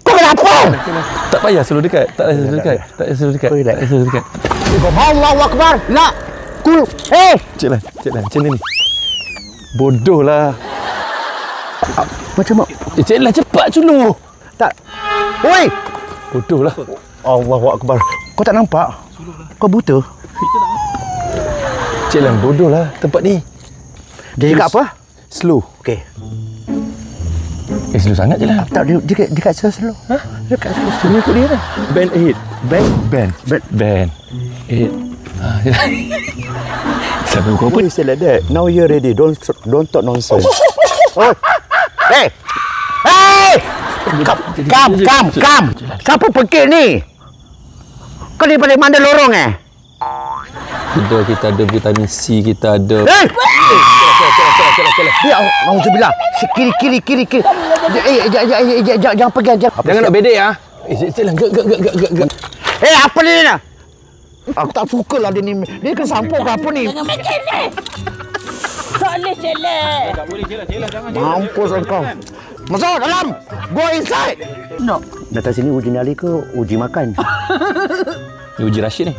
Kau kenapa? Tak payah selalu dekat. Tak payah selalu dekat. Tak payah selalu dekat. Tak payah selalu dekat. Allahu Akbar. La. Kul. Cik Lan. Macam ni. Bodoh lah. Macam Cik Lan cepat dulu. tak. Oi. Bodoh lah. Allahu Akbar. Kau tak nampak? Kau buta? Cik Lan bodoh lah tempat ni. Dia cakap apa? Slow. Okey. Slow sangat je lah. Tak, dia kat slow. Ha? Dia kat slow. Dia ikut dia dah. Band 8. Band. 8. Siapa kau Why you say like that? Now you're ready. Don't talk nonsense. Oh. Hey. Come. Siapa pekik ni? Kau ni balik mana lorong Kita ada vitamin C, kita ada. Hey! Ya, alhamdulillah. Kiri. Jangan pergi. Jangan nak bedek ah. Cik Lan, gak. Apa ni? Aku tak suka lah dia ni. Dia kan sampuk ke apa ni? Jangan macam ni. Tak boleh celak. Tak boleh Cik Lan, jangan. Mampus kau. Masuk dalam. Go inside. No. Datang sini uji nyali ke uji makan? Uji Rashid ni.